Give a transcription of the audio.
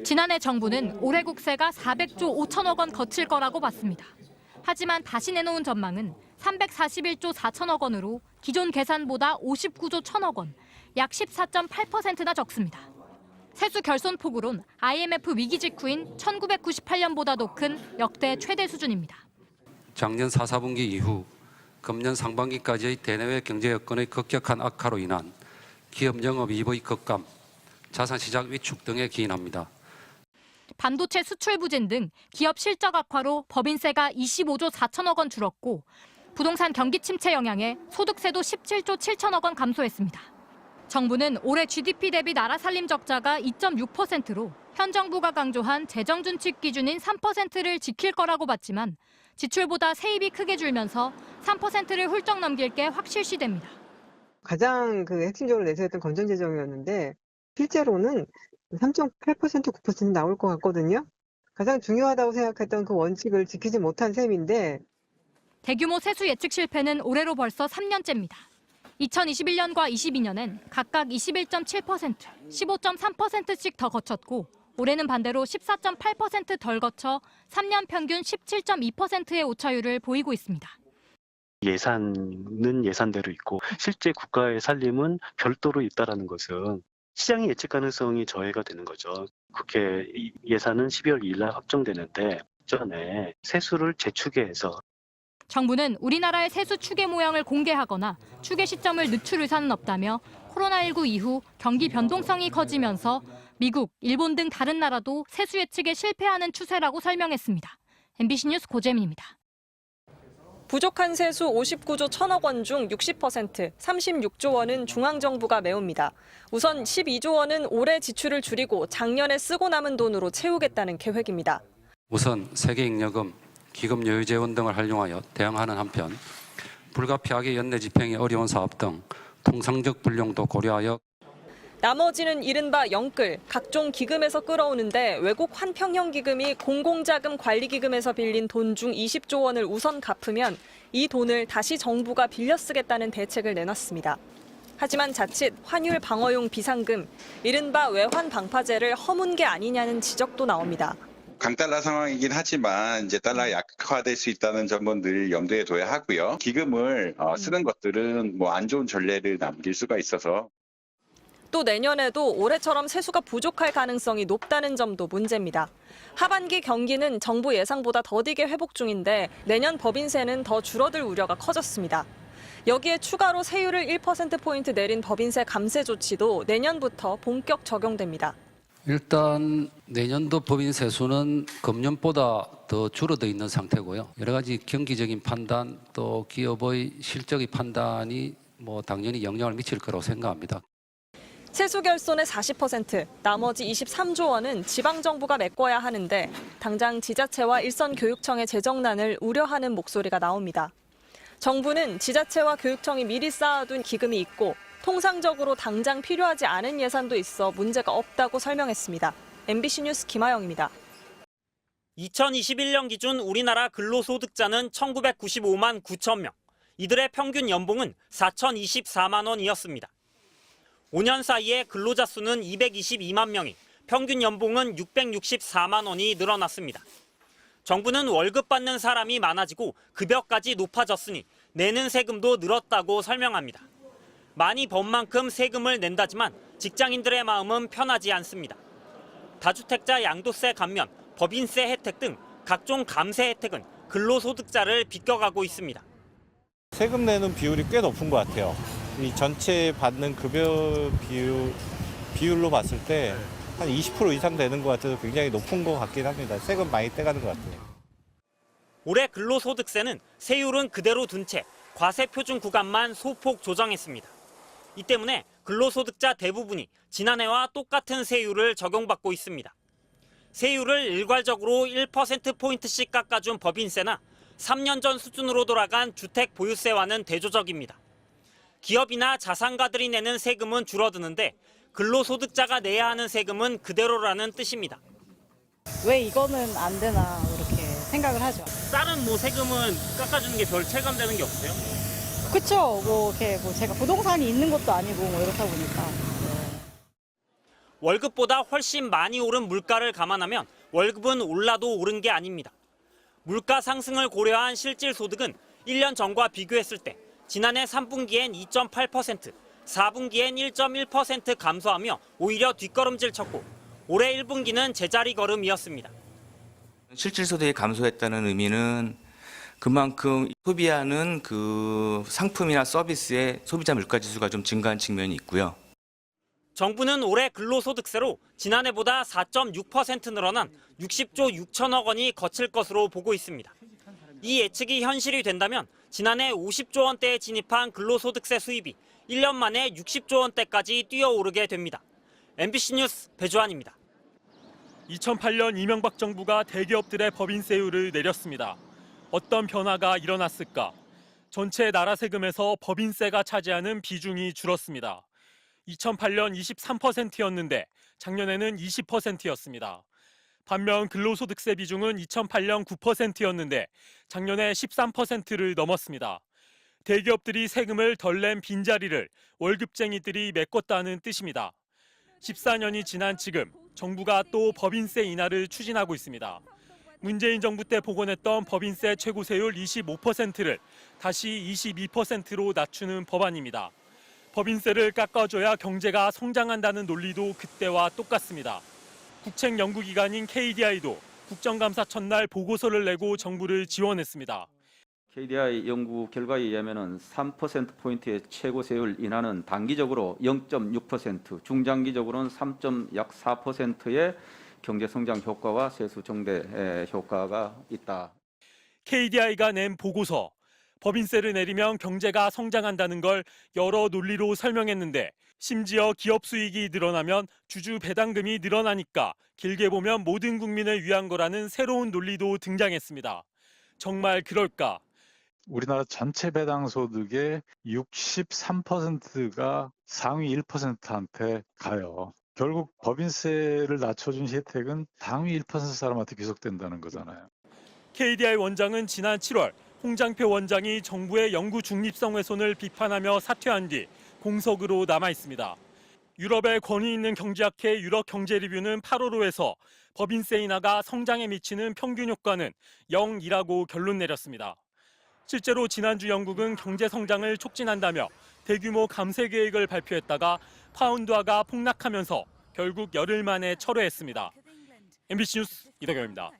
지난해 정부는 올해 국세가 400조 5천억 원 거칠 거라고 봤습니다. 하지만 다시 내놓은 전망은 341조 4천억 원으로 기존 계산보다 59조 1천억 원, 약 14.8%나 적습니다. 세수 결손폭으론 IMF 위기 직후인 1998년보다도 큰 역대 최대 수준입니다. 작년 4, 4분기 이후 금년 상반기까지의 대내외 경제 여건의 급격한 악화로 인한 기업 영업이익의 급감, 자산시장 위축 등에 기인합니다. 반도체 수출 부진 등 기업 실적 악화로 법인세가 25조 4천억 원 줄었고 부동산 경기 침체 영향에 소득세도 17조 7천억 원 감소했습니다. 정부는 올해 GDP 대비 나라 살림 적자가 2.6%로 현 정부가 강조한 재정 준칙 기준인 3%를 지킬 거라고 봤지만 지출보다 세입이 크게 줄면서 3%를 훌쩍 넘길 게 확실시됩니다. 가장 핵심적으로 내세웠던 건전재정이었는데 실제로는 3.8%, 9% 나올 것 같거든요. 가장 중요하다고 생각했던 그 원칙을 지키지 못한 셈인데 대규모 세수 예측 실패는 올해로 벌써 3년째입니다. 2021년과 22년엔 각각 21.7%, 15.3%씩 더 거쳤고 올해는 반대로 14.8% 덜 거쳐 3년 평균 17.2%의 오차율을 보이고 있습니다. 예산은 예산대로 있고 실제 국가의 살림은 별도로 있다는 것은 시장의 예측 가능성이 저해가 되는 거죠. 국회 예산은 12월 2일 날 확정되는데 전에 세수를 재추계해서 정부는 우리나라의 세수 추계 모양을 공개하거나 추계 시점을 늦출 의사는 없다며 코로나19 이후 경기 변동성이 커지면서 미국, 일본 등 다른 나라도 세수 예측에 실패하는 추세라고 설명했습니다. MBC 뉴스 고재민입니다. 부족한 세수 59조 1천억 원 중 60%, 36조 원은 중앙정부가 메웁니다. 우선 12조 원은 올해 지출을 줄이고 작년에 쓰고 남은 돈으로 채우겠다는 계획입니다. 우선 세계잉여금, 기금여유재원 등을 활용하여 대응하는 한편 불가피하게 연내 집행이 어려운 사업 등 통상적 불용도 고려하여 나머지는 이른바 영끌, 각종 기금에서 끌어오는데 외국 환평형 기금이 공공자금 관리기금에서 빌린 돈 중 20조 원을 우선 갚으면 이 돈을 다시 정부가 빌려 쓰겠다는 대책을 내놨습니다. 하지만 자칫 환율 방어용 비상금, 이른바 외환 방파제를 허문 게 아니냐는 지적도 나옵니다. 강달러 상황이긴 하지만 이제 달러 약화될 수 있다는 점은 늘 염두에 둬야 하고요. 기금을 쓰는 것들은 안 좋은 전례를 남길 수가 있어서. 또 내년에도 올해처럼 세수가 부족할 가능성이 높다는 점도 문제입니다. 하반기 경기는 정부 예상보다 더디게 회복 중인데 내년 법인세는 더 줄어들 우려가 커졌습니다. 여기에 추가로 세율을 1%포인트 내린 법인세 감세 조치도 내년부터 본격 적용됩니다. 일단 내년도 법인 세수는 금년보다 더 줄어들 있는 상태고요. 여러 가지 경기적인 판단 또 기업의 실적의 판단이 당연히 영향을 미칠 거라고 생각합니다. 세수 결손의 40%, 나머지 23조 원은 지방정부가 메꿔야 하는데 당장 지자체와 일선교육청의 재정난을 우려하는 목소리가 나옵니다. 정부는 지자체와 교육청이 미리 쌓아둔 기금이 있고 통상적으로 당장 필요하지 않은 예산도 있어 문제가 없다고 설명했습니다. MBC 뉴스 김하영입니다. 2021년 기준 우리나라 근로소득자는 1995만 9천 명, 이들의 평균 연봉은 4,024만 원이었습니다. 5년 사이에 근로자 수는 222만 명이 평균 연봉은 664만 원이 늘어났습니다. 정부는 월급 받는 사람이 많아지고 급여까지 높아졌으니 내는 세금도 늘었다고 설명합니다. 많이 번 만큼 세금을 낸다지만 직장인들의 마음은 편하지 않습니다. 다주택자 양도세 감면, 법인세 혜택 등 각종 감세 혜택은 근로소득자를 비껴가고 있습니다. 세금 내는 비율이 꽤 높은 것 같아요. 이 전체 받는 급여 비율로 봤을 때 한 20% 이상 되는 것 같아서 굉장히 높은 것 같긴 합니다. 세금 많이 떼가는 것 같아요. 올해 근로소득세는 세율은 그대로 둔 채 과세 표준 구간만 소폭 조정했습니다. 이 때문에 근로소득자 대부분이 지난해와 똑같은 세율을 적용받고 있습니다. 세율을 일괄적으로 1%포인트씩 깎아준 법인세나 3년 전 수준으로 돌아간 주택 보유세와는 대조적입니다. 기업이나 자산가들이 내는 세금은 줄어드는데 근로소득자가 내야 하는 세금은 그대로라는 뜻입니다. 왜 이거는 안 되나 이렇게 생각을 하죠. 다른 세금은 깎아주는 게 별 체감되는 게 없어요? 그쵸. 제가 부동산이 있는 것도 아니고 이렇다 보니까. 월급보다 훨씬 많이 오른 물가를 감안하면 월급은 올라도 오른 게 아닙니다. 물가 상승을 고려한 실질 소득은 1년 전과 비교했을 때 지난해 3분기엔 2.8%, 4분기엔 1.1% 감소하며 오히려 뒷걸음질 쳤고 올해 1분기는 제자리 걸음이었습니다. 실질 소득이 감소했다는 의미는 그만큼 소비하는 그 상품이나 서비스의 소비자 물가 지수가 좀 증가한 측면이 있고요. 정부는 올해 근로소득세로 지난해보다 4.6% 늘어난 60조 6천억 원이 거칠 것으로 보고 있습니다. 이 예측이 현실이 된다면 지난해 50조 원대에 진입한 근로소득세 수입이 1년 만에 60조 원대까지 뛰어오르게 됩니다. MBC 뉴스 배주환입니다. 2008년 이명박 정부가 대기업들의 법인세율을 내렸습니다. 어떤 변화가 일어났을까? 전체 나라 세금에서 법인세가 차지하는 비중이 줄었습니다. 2008년 23%였는데 작년에는 20%였습니다. 반면 근로소득세 비중은 2008년 9%였는데 작년에 13%를 넘었습니다. 대기업들이 세금을 덜 낸 빈자리를 월급쟁이들이 메꿨다는 뜻입니다. 14년이 지난 지금 정부가 또 법인세 인하를 추진하고 있습니다. 문재인 정부 때 복원했던 법인세 최고세율 25%를 다시 22%로 낮추는 법안입니다. 법인세를 깎아줘야 경제가 성장한다는 논리도 그때와 똑같습니다. 국책연구기관인 KDI도 국정감사 첫날 보고서를 내고 정부를 지원했습니다. KDI 연구 결과에 의하면 3%포인트의 최고세율 인하는 단기적으로 0.6%, 중장기적으로는 3.4%의 경제성장 효과와 세수 정대 효과가 있다. KDI가 낸 보고서, 법인세를 내리면 경제가 성장한다는 걸 여러 논리로 설명했는데 심지어 기업 수익이 늘어나면 주주 배당금이 늘어나니까 길게 보면 모든 국민을 위한 거라는 새로운 논리도 등장했습니다. 정말 그럴까? 우리나라 전체 배당 소득의 63%가 상위 1%한테 가요. 결국 법인세를 낮춰준 혜택은 상위 1% 사람한테 귀속된다는 거잖아요. KDI 원장은 지난 7월 홍장표 원장이 정부의 연구 중립성 훼손을 비판하며 사퇴한 뒤 공석으로 남아 있습니다. 유럽의 권위 있는 경제학회 유럽경제리뷰는 8월호에서 법인세 인하가 성장에 미치는 평균 효과는 0이라고 결론 내렸습니다. 실제로 지난주 영국은 경제 성장을 촉진한다며 대규모 감세 계획을 발표했다가 파운드화가 폭락하면서 결국 열흘 만에 철회했습니다. MBC 뉴스 이덕영입니다.